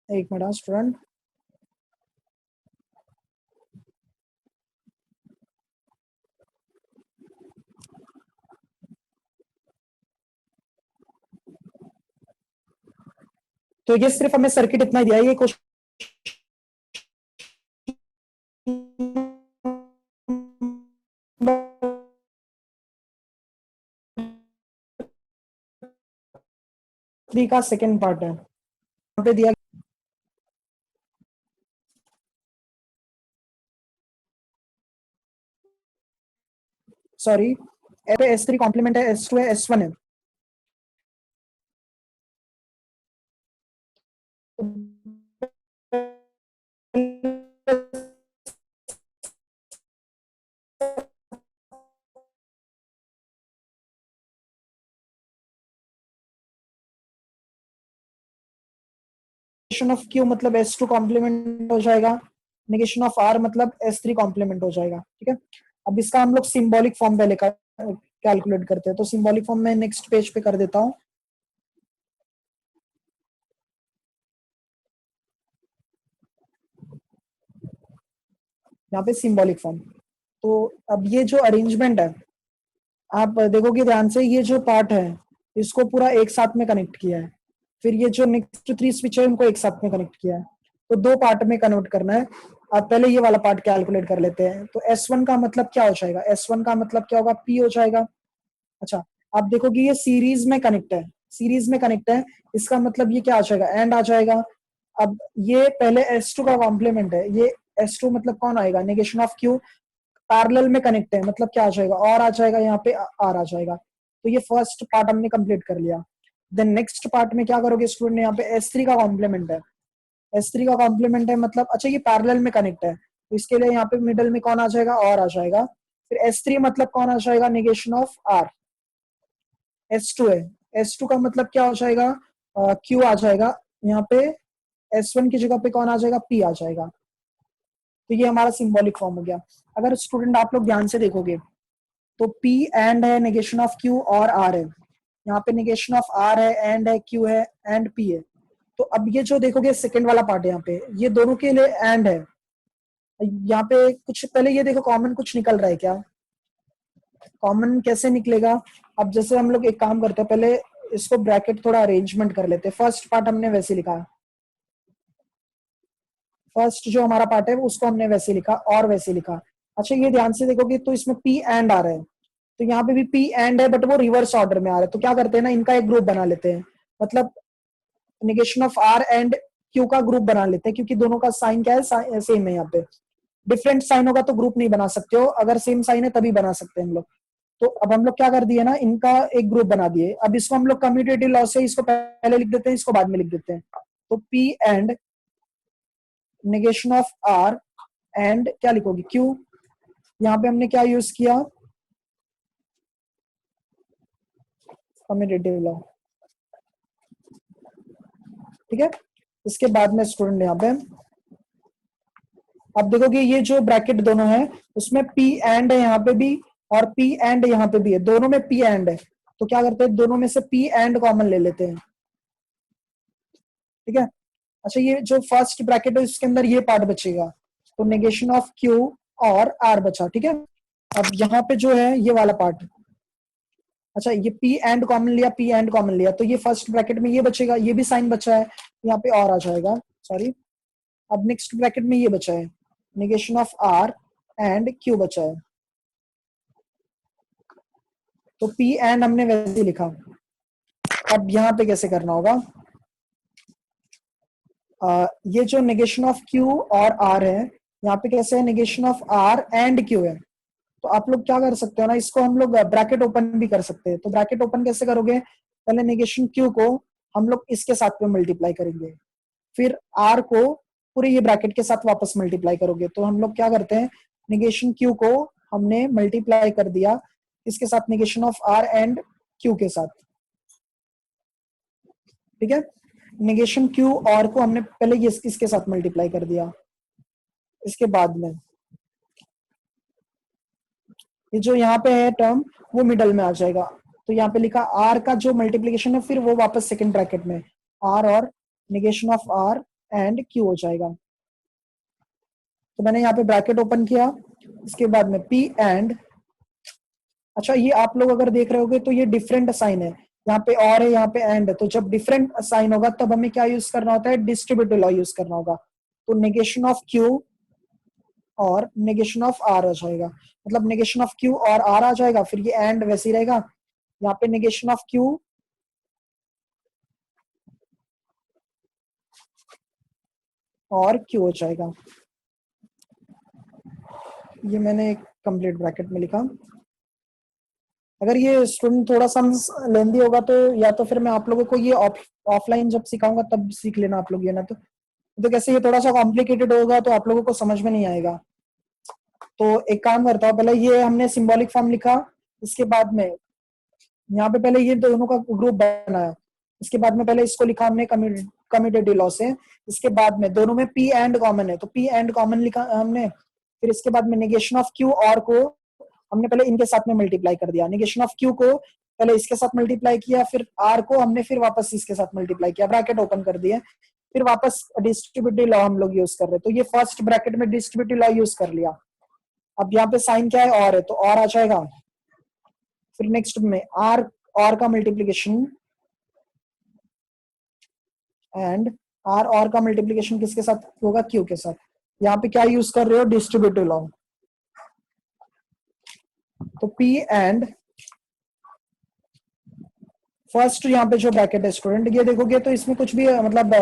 एक minute student. तो ये सिर्फ हमें सर्किट इतना दिया है, ये क्वेश्चन थ्री का सेकेंड पार्ट है, यहाँ पे दिया सॉरी S3 कॉम्प्लीमेंट है, S2 है, S1 है। नेगेशन ऑफ Q मतलब S2 कॉम्प्लीमेंट हो जाएगा, नेगेशन ऑफ R मतलब S3 कॉम्प्लीमेंट हो जाएगा। ठीक है, अब इसका हम लोग सिंबॉलिक फॉर्म पहले कैलकुलेट करते हैं। तो सिंबॉलिक फॉर्म में नेक्स्ट पेज पे कर देता हूँ। यहाँ पे सिंबॉलिक फॉर्म। तो अब ये जो अरेंजमेंट है, आप देखोगे ध्यान से, ये जो पार्ट है इसको पूरा एक साथ में कनेक्ट किया है, फिर ये जो नेक्स्ट 3 स्विच है उनको एक साथ में कनेक्ट किया है, तो 2 पार्ट में कन्वर्ट करना है। अब पहले ये वाला पार्ट कैलकुलेट कर लेते हैं। तो S1 का मतलब क्या हो जाएगा, S1 का मतलब क्या होगा, P हो जाएगा। अच्छा, आप देखोगे ये सीरीज में कनेक्ट है, सीरीज में कनेक्ट है, इसका मतलब ये क्या आ जाएगा, एंड आ जाएगा। अब ये पहले S2 का कॉम्प्लीमेंट है, ये S2 मतलब कौन आएगा, नेगेशन ऑफ Q। पैरेलल में कनेक्ट है मतलब क्या आ जाएगा, और आ जाएगा, यहाँ पे आर आ जाएगा। तो ये फर्स्ट पार्ट हमने कंप्लीट कर लिया। देन नेक्स्ट पार्ट में क्या करोगे स्टूडेंट, यहाँ पे S3 का कॉम्प्लीमेंट है, S3 का कॉम्प्लीमेंट है मतलब, अच्छा ये पैरेलल में कनेक्ट है, तो इसके लिए यहाँ पे मिडल में कौन आ जाएगा, और आ जाएगा। फिर S3 मतलब कौन आ जाएगा, नेगेशन ऑफ R। S2 है, S2 का मतलब क्या हो जाएगा, Q आ जाएगा। यहाँ पे S1 की जगह पे कौन आ जाएगा, P आ जाएगा। तो ये हमारा सिंबॉलिक फॉर्म हो गया। अगर स्टूडेंट आप लोग ध्यान से देखोगे तो P एंड है, नेगेशन ऑफ Q और R है, यहाँ पे नेगेशन ऑफ R है, एंड है, Q है, एंड P है। तो अब ये जो देखोगे सेकंड वाला पार्ट है, यहाँ पे ये दोनों के लिए एंड है। यहाँ पे कुछ पहले ये देखो कॉमन कुछ निकल रहा है क्या, कॉमन कैसे निकलेगा। अब जैसे हम लोग एक काम करते हैं, पहले इसको ब्रैकेट थोड़ा अरेंजमेंट कर लेते हैं। फर्स्ट पार्ट हमने वैसे लिखा, फर्स्ट जो हमारा पार्ट है उसको हमने वैसे लिखा और वैसे लिखा। अच्छा ये ध्यान से देखोगे तो इसमें P एंड आ रहा है, तो यहाँ पे भी P एंड है, बट वो रिवर्स ऑर्डर में आ रहा है। तो क्या करते हैं ना, इनका एक ग्रुप बना लेते हैं, मतलब negation of R and Q का ग्रुप बना लेते हैं, क्योंकि दोनों का साइन क्या है, सेम है। यहाँ पे डिफरेंट साइन होगा तो ग्रुप नहीं बना सकते हो, अगर सेम साइन है तभी बना सकते हैं हम लोग। तो अब हम लोग क्या कर दिए ना, इनका एक ग्रुप बना दिए। अब इसको हम लोग कम्यूटेटिव लॉ से इसको पहले लिख देते हैं, इसको बाद में लिख देते हैं। तो P and negation of R and क्या लिखोगे, Q। यहाँ पे हमने क्या यूज किया, कम्यूटेटिव लॉ। ठीक है, इसके बाद में स्टूडेंट यहाँ पे अब देखोगे ये जो ब्रैकेट दोनों है उसमें P एंड है यहाँ पे भी, और P एंड यहाँ पे भी है, दोनों में P एंड है। तो क्या करते हैं, दोनों में से P एंड कॉमन ले लेते हैं। ठीक है, अच्छा ये जो फर्स्ट ब्रैकेट है इसके अंदर ये पार्ट बचेगा, तो नेगेशन ऑफ Q और R बचा। ठीक है, अब यहाँ पे जो है ये वाला पार्ट, अच्छा ये P एंड कॉमन लिया, P एंड कॉमन लिया, तो ये फर्स्ट ब्रैकेट में ये बचेगा, ये भी साइन बचा है, यहाँ पे और आ जाएगा, सॉरी। अब नेक्स्ट ब्रैकेट में ये बचा है, negation of R and Q बचा है। तो P एंड हमने वैसे ही लिखा। अब यहाँ पे कैसे करना होगा, ये जो नेगेशन ऑफ Q और R है, यहाँ पे कैसे है, negation of R and Q है। तो आप लोग क्या कर सकते हो ना, इसको हम लोग ब्रैकेट ओपन भी कर सकते हैं। तो ब्रैकेट ओपन कैसे करोगे, पहले नेगेशन Q को हम लोग इसके साथ में मल्टीप्लाई करेंगे, फिर R को पूरे ये ब्रैकेट के साथ वापस मल्टीप्लाई करोगे। तो हम लोग क्या करते हैं, नेगेशन Q को हमने मल्टीप्लाई कर दिया इसके साथ, negation of R and Q के साथ। ठीक है, नेगेशन Q और को हमने पहले ये इसके साथ मल्टीप्लाई कर दिया, इसके बाद में ये जो यहाँ पे है टर्म वो मिडल में आ जाएगा। तो यहाँ पे लिखा आर का जो मल्टीप्लीकेशन है फिर वो वापस सेकंड ब्रैकेट में आर और negation of R and Q हो जाएगा। तो मैंने यहाँ पे ब्रैकेट ओपन किया, इसके बाद में पी एंड, अच्छा ये आप लोग अगर देख रहे होगे तो ये डिफरेंट साइन है, यहाँ पे और है यहाँ पे एंड है, तो जब डिफरेंट साइन होगा तब हमें क्या यूज करना होता है, डिस्ट्रीब्यूटिव लॉ यूज करना होगा। तो नेगेशन ऑफ क्यू और नेगेशन ऑफ आर आ जाएगा, मतलब नेगेशन ऑफ क्यू और आर आ जाएगा, फिर ये एंड वैसे ही रहेगा, यहाँ पे नेगेशन ऑफ क्यू और क्यू हो जाएगा। ये मैंने एक कंप्लीट ब्रैकेट में लिखा। अगर ये स्टूडेंट थोड़ा सा लेंदी होगा तो या तो फिर मैं आप लोगों को ये ऑफलाइन जब सिखाऊंगा तब सीख लेना आप लोग, ये ना तो कैसे ये थोड़ा सा कॉम्प्लिकेटेड होगा तो आप लोगों को समझ में नहीं आएगा। तो एक काम करता हूँ, पहले ये हमने सिंबॉलिक फॉर्म लिखा, इसके बाद में यहाँ पे पहले ये दोनों का ग्रुप बनाया, इसके बाद में पहले इसको लिखा हमने कम्यूटेटिव लॉ से, इसके बाद में दोनों में पी एंड कॉमन है तो पी एंड कॉमन लिखा हमने, फिर इसके बाद में नेगेशन ऑफ क्यू और को हमने पहले इनके साथ में मल्टीप्लाई कर दिया, नेगेशन ऑफ क्यू को पहले इसके साथ मल्टीप्लाई किया, फिर आर को हमने फिर वापस इसके साथ मल्टीप्लाई किया, ब्रैकेट ओपन कर दिया, फिर वापस डिस्ट्रीब्यूटिव लॉ हम लोग यूज कर रहे हैं। तो ये फर्स्ट ब्रैकेट में डिस्ट्रीब्यूटिव लॉ यूज कर लिया। अब यहाँ पे साइन क्या है, और है, तो और आ जाएगा। फिर नेक्स्ट में आर और का मल्टीप्लीकेशन एंड आर और का मल्टीप्लीकेशन किसके साथ होगा, क्यू के साथ। यहाँ पे क्या यूज कर रहे हो, डिस्ट्रीब्यूटिव लॉ। तो P एंड फर्स्ट यहाँ पे जो ब्रैकेट है स्टूडेंट, ये देखोगे तो इसमें कुछ भी मतलब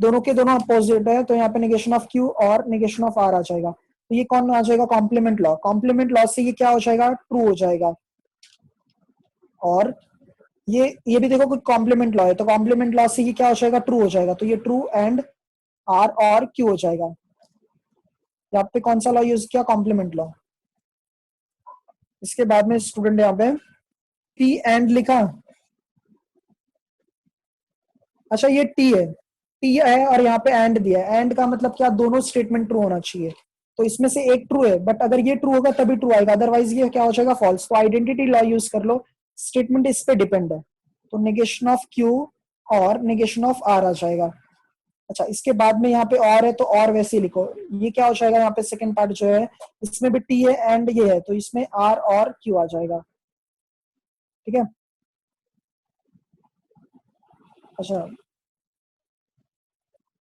दोनों के दोनों अपोजिट है, तो यहाँ पे नेगेशन ऑफ Q और नेगेशन ऑफ R आ जाएगा। तो ये कौन आ जाएगा, कॉम्प्लीमेंट लॉ। कॉम्प्लीमेंट लॉ से ये क्या हो जाएगा, ट्रू हो जाएगा। और ये भी देखो कुछ कॉम्प्लीमेंट लॉ है, तो कॉम्प्लीमेंट लॉ से ये क्या हो जाएगा, ट्रू हो जाएगा। तो ये ट्रू एंड R और Q हो जाएगा। यहाँ पे कौन सा लॉ यूज किया, कॉम्प्लीमेंट लॉ। इसके बाद में स्टूडेंट यहाँ पे P एंड लिखा, अच्छा ये टी है और यहाँ पे एंड दिया है, एंड का मतलब क्या, दोनों स्टेटमेंट ट्रू होना चाहिए। तो इसमें से एक ट्रू है, बट अगर ये ट्रू होगा तभी ट्रू आएगा, अदरवाइज ये क्या हो जाएगा, फॉल्स। तो आइडेंटिटी लॉ यूज कर लो, स्टेटमेंट इस पे डिपेंड है। तो नेगेशन ऑफ क्यू और नेगेशन ऑफ आर आ जाएगा। अच्छा इसके बाद में यहाँ पे और है, तो और वैसे ही लिखो, ये क्या हो जाएगा, यहाँ पे सेकंड पार्ट जो है इसमें भी टी है एंड ये है, तो इसमें आर और क्यू आ जाएगा। ठीक है। अच्छा